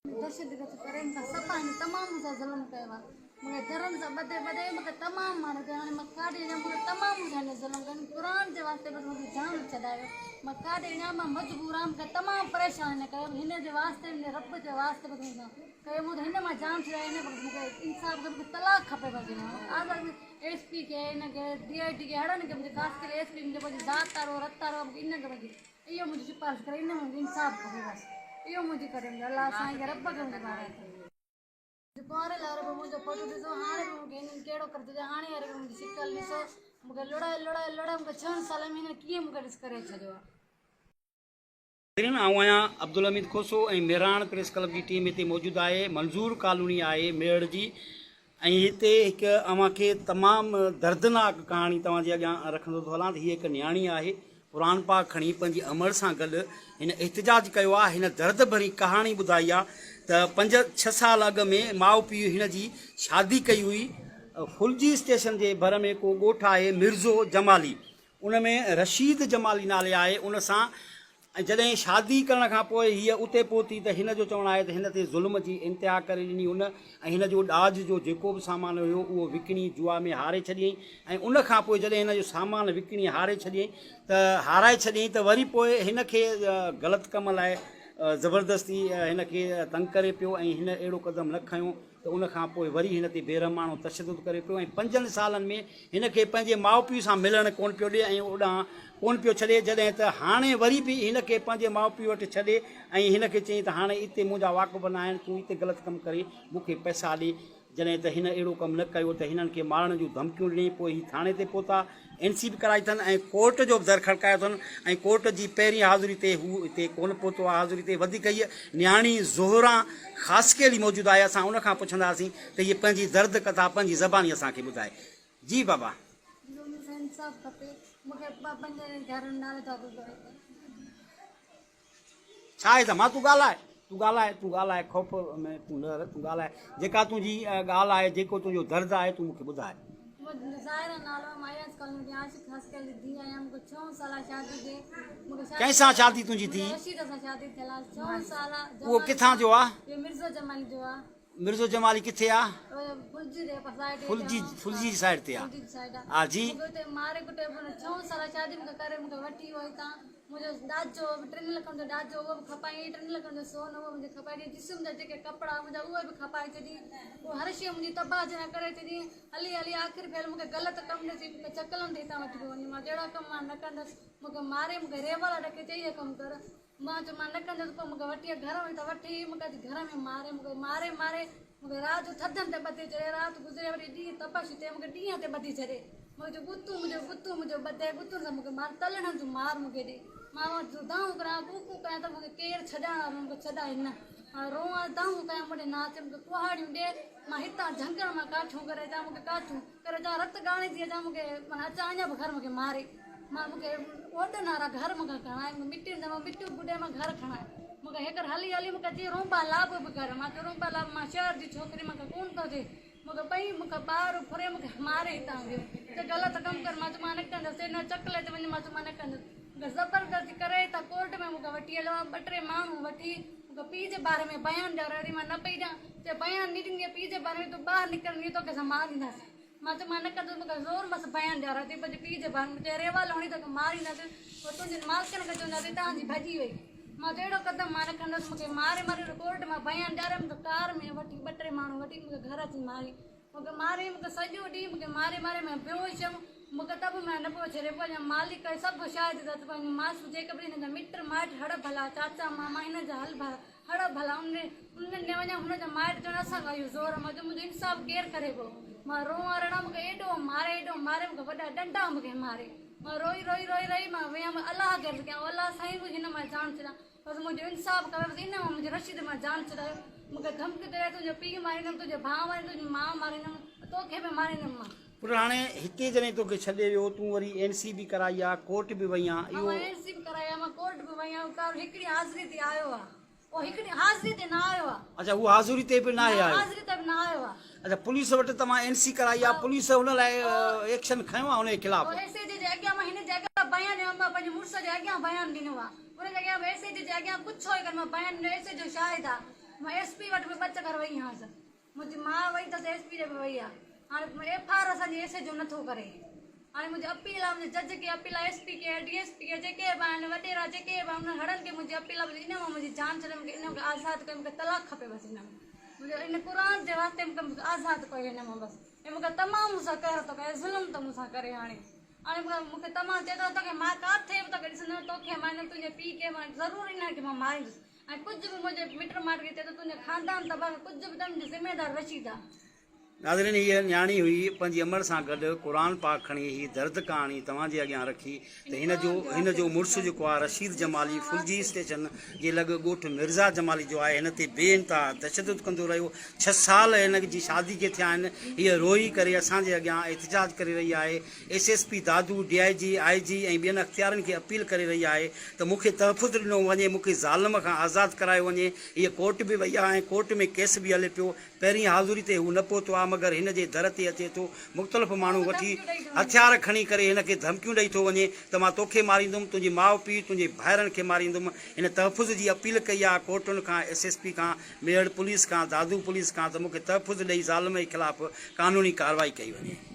दहशतगर्द करेन था सपाने तमाम सा ज़ुल्म कयो आहे मूंखे धर्म सां ॿधे ॿधे मूंखे तमामु माण्हू कयो हाणे मां काॾे वञा मूंखे तमामु ॼणे ज़ुल्म कनि क़ुर जे वास्ते बसि मूंखे जान छॾायो मां काॾे वञा मां मजबूर आहियां मूंखे तमामु परेशान हिन कयो हिन जे वास्ते हिन रब जे वास्ते बसि मूंखां कयो मूं त हिन मां जान छॾायो हिन मूंखे इंसाफ़ मूंखे तलाक खपे बसि आज़ाद एस पी खे हिनखे DIT खे हड़नि खे मुंहिंजे ख़ासि करे एस पी मुंहिंजो पंहिंजी ज़ात तारो रत तारो मूंखे इन खे पंहिंजी इहो मुंहिंजी सिफ़ारिश करे इन मुंहिंजो इंसाफ़ खपे बसि इहो मुंहिंजी करे अलाह साईं खे रब खे मुंहिंजे ॿार कुंवारे लारे बि मुंहिंजो फोटो ॾिसो हाणे बि मूंखे हिननि कहिड़ो करे छॾियो हाणे वारे बि मुंहिंजी शिकल ॾिसो मूंखे लुड़ाए मूंखे 6 साल में हिन कीअं मूंखे ॾिस करे छॾियो आहे। आऊं आहियां अब्दुल हमीद खोसो ऐं मेराण प्रेस क्लब की टीम हिते मौजूदु आहे मंज़ूर कॉलोनी आहे मेड़ जी ऐं हिते हिकु अव्हांखे तमामु दर्दनाक कहाणी तव्हांजे अॻियां रखंदो थो हलां त हीअ हिकु न्याणी आहे क़ुर पाक खणी पंहिंजी अमर सां गॾु हिन एहतिजाज कयो आहे हिन दर्द भरी कहाणी ॿुधाई आहे त 5-6 साल अॻु में माउ पीउ हिन जी शादी कई हुई फुलजी स्टेशन जे भर में को ॻोठु आहे मिर्ज़ो जमाली उन में रशीद जमाली नाले आहे उन सां जॾहिं शादी करण खां पोइ हीअ उते पहुती त हिन जो चवणु आहे त हिन ते ज़ुल्म जी इंतिहा करे ॾिनी हुन ऐं हिन जो ॾाज जो जेको बि सामान हुयो उहो विकिणी जुआ में हारे छॾियईं ऐं उन खां पोइ जॾहिं हिन जो सामान विकिणी हारे छॾियईं त हाराए छॾियईं त वरी पोइ हिन खे ग़लति कम लाइ ज़बरदस्ती हिन खे तंग करे पियो ऐं हिन अहिड़ो क़दम न खयो त उन खां पोइ वरी हिन ते बेरहमाणो तशदुद करे पियो ऐं 5 सालनि में हिन खे पंहिंजे माउ पीउ सां मिलणु कोन पियो ॾिए ऐं ओॾां कोन पियो छॾे जॾहिं त हाणे वरी बि हिन खे पंहिंजे माउ पीउ वटि छॾे ऐं हिन खे चयईं त हाणे हिते मुंहिंजा वाक़ुफ़ न आहिनि तूं हिते ग़लति कमु करे मूंखे पैसा ॾे जॾहिं त हिन अहिड़ो कमु न कयो त हिननि खे मारण जूं धमकियूं ॾिनई पोइ हीअ थाणे ते पहुता NC बि कराई अथनि ऐं कोर्ट जो बि दर खड़कायो अथनि ऐं कोर्ट जी पहिरीं हाज़िरी ते हू हिते कोन पहुतो आहे हाज़िरी ते वधीक हीअ न्याणी ज़ोहरा ख़ासकेली मौजूदु आहे असां उनखां पुछंदासीं त हीअ पंहिंजी दर्द कथा पंहिंजी ज़बानी असांखे ॿुधाए। जी बाबा इंसाफ़ खपे मूंखे पंहिंजे घर नाले था छा आहे त मां तूं ॻाल्हाए ख़ौफ़ में तूं न रह तूं ॻाल्हाए जेका तुंहिंजी ॻाल्हि आहे जेको तुंहिंजो दर्द आहे तूं मूंखे ॿुधाए। ज़ाहिरा नालो मां आयास कॉलोनी जी आशिक़ ख़ासि करे धी आहियां मूंखे 6 साल शादी थे मूंखे कंहिंसां शादी तुंहिंजी थी रशीद सां शादी थियल आहे 6 साल उहो किथां जो आहे ये मिर्ज़ो जमाली जो आहे मिर्ज़ो जमाली किथे आहे फुलजी रे साइड फुलजी साइड ते आहे हा जी मूंखे मारे कुटे 6 साल शादी मूंखे करे मूंखे वठी वियो हितां मुंहिंजो ॾाजो 3 लखनि जो ॾाजो उहो बि खपाई 3 लखनि जो सोन उहो मुंहिंजे खपाई जिस्म जा जेके कपिड़ा मुंहिंजा उहे बि खपाए छॾी उहो हर शइ मुंहिंजी तबाह जना करे छॾी हली आख़िर भेल मूंखे ग़लति कमु ॾिसी मूंखे चकलनि ते हितां वठी पियो वञे मां जहिड़ा कम मां न कंदसि मूंखे मारे मूंखे रेवल ॾके चई इहो कमु कर मां चयो मां न कंदसि पोइ मूंखे वठी घर में त वठी मूंखे घर में मारे मूंखे मारे मूंखे राति जो थधनि ते ॿधी छॾे राति गुज़रे वरी ॾींहुं तपश थिए मूंखे ॾींहं ते ॿधी छॾे मुंहिंजो गुतू मुंहिंजो ॿधे गुतुनि सां मूंखे मार तलण जो मार मूंखे ॾे मां दाऊं करियां कूकू कयां त मूंखे केरु छॾाइण मूंखे छॾाए न रोआं दाऊं कयां मुंहिंजे नाच मूंखे कुहाड़ियूं ॾे मां हितां झंगण मां काठियूं करे अचां मूंखे काठियूं करे अचां रत ॻाणी थी अचां मूंखे माना अचां अञा बि घर मूंखे मारे मां मूंखे ओॾनि वारा घर मूंखे खणाए मिटियुनि मां मिटियूं ॿुॾे मां घर खणाए मूंखे हिकु हली मूंखे चई रूंबा लाभ बि कर मां चयो रूंबा लाभ मां शहर जी छोकिरी मूंखे कोन थो थिए मूंखे ॿई मूंखे ॿार फुरे मूंखे मारे हितां वियो त ग़लति कमु कर मां चयो मां न कंदसि न चकले ते वञी मां चयो मां न कंदसि मूंखे ज़बरदस्ती करे त कोर्ट में मूंखे वठी हलियो आहे 2-3 माण्हू वठी मूंखे पीउ जे बारे में बयानु ॾियारो वरी मां न पई ॾियां चए बयानु न ॾींदी पीउ जे बारे में तूं ॿाहिरि निकिरंदी तोखे असां मारींदासीं मां चयो मां न कंदसि मूंखे ज़ोर मस बयानु ॾियारो थी पंहिंजे पीउ जे बारे में चए रेवाल हणी तोखे मारींदासीं पोइ तुंहिंजे मालिकनि खे चवंदासीं तव्हांजी भॼी वई मां त अहिड़ो क़दम मां न कंदसि मूंखे मारे कोर्ट मां बयानु ॾियारे मूंखे कार में वठी 2-3 माण्हू वठी मूंखे घर अची मारी मूंखे मूंखे सॼो ॾींहुं मूंखे मारे मूंखे बेहोश मूंखे त बि मां न पियो छॾे पंहिंजा मालिक सभु शायदि त पंहिंजी मासू जेके बि हिन जा मिट माइट हड़ भला चाचा मामा हिन जा हल भला हड़ भला उनने वञा हुनजा माइट चवनि असां कयो ज़ोर मां चयो मुंहिंजो इंसाफ़ केरु करे पियो मां रोआ रड़ा मूंखे एॾो मारे मूंखे वॾा डंडा मूंखे मारे मां रोई मां वियमि अलाह खे बि कयां अलाह साईं बि हिन मां जान छॾियां बसि मुंहिंजो इंसाफ़ करे बसि इन मां मुंहिंजे रशीद मां जान छॾायो मूंखे धमकी दे तुंहिंजो पीउ मारींदुमि तुंहिंजे भाउ मारींदुमि तुंहिंजी माउ मारींदुमि तोखे बि मारींदुमि मां पर हाणे हिते जॾहिं तोखे छॾे वियो तूं वरी NC बि कराई आहे कोर्ट बि वई आहे इहो NC बि कराई आहे मां कोर्ट बि वई आहियां हिकिड़ी हाज़िरी ते आयो आहे ओ हिकिड़ी हाज़िरी ते न आयो आहे अच्छा उहा हाज़िरी ते बि न आयो हाज़िरी ते बि न आयो आहे अच्छा पुलिस वटि तव्हां NC कराई आहे पुलिस हुन लाइ एक्शन खयो आहे हुनजे ख़िलाफ़ एसएजी जे अॻियां मां हिन जे अॻियां बयानु ॾिनो मां पंहिंजे मुड़ुस जे अॻियां बयानु ॾिनो आहे हुन जे अॻियां एसएजी जे अॻियां कुझु हुई कर मां बयानु ॾिनो एसएजी जो शाहिद आहे मां एसपी वटि बि 2 चकर वई आहियां। मुंहिंजी माउ वई त एसपी ॾे बि वई आहे। हाणे एफआईआर असांजी एस जो नथो करे। हाणे मुंहिंजी अपील आहे, मुंहिंजे जज खे अपील आहे, एसपी खे, डीएसपी खे, जेके बि आहिनि वॾेरा जेके बि आहिनि उन्हनि हड़नि खे मुंहिंजी अपील आहे, इन मां मुंहिंजी जान छॾे, मूंखे इन खे आज़ादु कयो, मूंखे तलाक खपे बसि। इन में मुंहिंजो इन क़ुर जे वास्ते मूंखे आज़ादु कयो हिन मां बसि। ऐं मूंखे तमामु मूंसां कहर थो करे, ज़ुल्म थो मूंसां करे। हाणे मूंखे तमामु चए थो तोखे मां किथे बि तोखे ॾिसंदमि, तोखे मां तुंहिंजे पीउ खे मां ज़रूरु हिनखे मां मारींदुसि। ऐं कुझु बि मुंहिंजे मिट माइट खे चए थो तुंहिंजे ख़ानदान तबाह, कुझु बि त मुंहिंजी ज़िमेदार रशीद आहे। नाज़रीन, हीअ न्याणी हुई पंहिंजी अमड़ सां गॾु क़ुर पाक खणी हीअ दर्द कहाणी तव्हांजे अॻियां रखी त हिन जो मुड़ुसु जेको आहे रशीद जमाली फुलजी स्टेशन जे लॻ ॻोठु मिर्ज़ा जमाली जो आहे, हिन ते बेइंतहा तशदुद कंदो रहियो। 6 साल हिन जी शादी खे थिया आहिनि। हीअ रोई करे असांजे अॻियां एहतिजाज करे रही आहे। एसएसपी दादू, डीआईजी, आईजी ऐं ॿियनि अख़्तियारनि खे अपील करे रही आहे त मूंखे तहफ़ुज़ ॾिनो वञे, मूंखे ज़ालिम खां आज़ादु करायो वञे। हीअ कोर्ट बि वई आहे ऐं कोर्ट में केस बि हले पियो। पहिरीं हाज़ुरी ते हू न पहुतो आहे, मगर हिन जे दर ते अचे थो। मुख़्तलिफ़ माण्हू वठी हथियार खणी करे हिनखे धमकियूं ॾेई थो वञे त मां तोखे मारींदुमि, तुंहिंजे माउ पीउ, तुंहिंजे भाइरनि खे मारींदुमि। हिन तहफ़ुज़ जी अपील कई आहे कोर्टुनि खां, एसएसपी खां, मेड़ पुलिस खां, दादू पुलिस खां त मूंखे तहफ़ुज़ ॾेई ज़ालिम जे ख़िलाफ़ु क़ानूनी कार्रवाई कई वञे।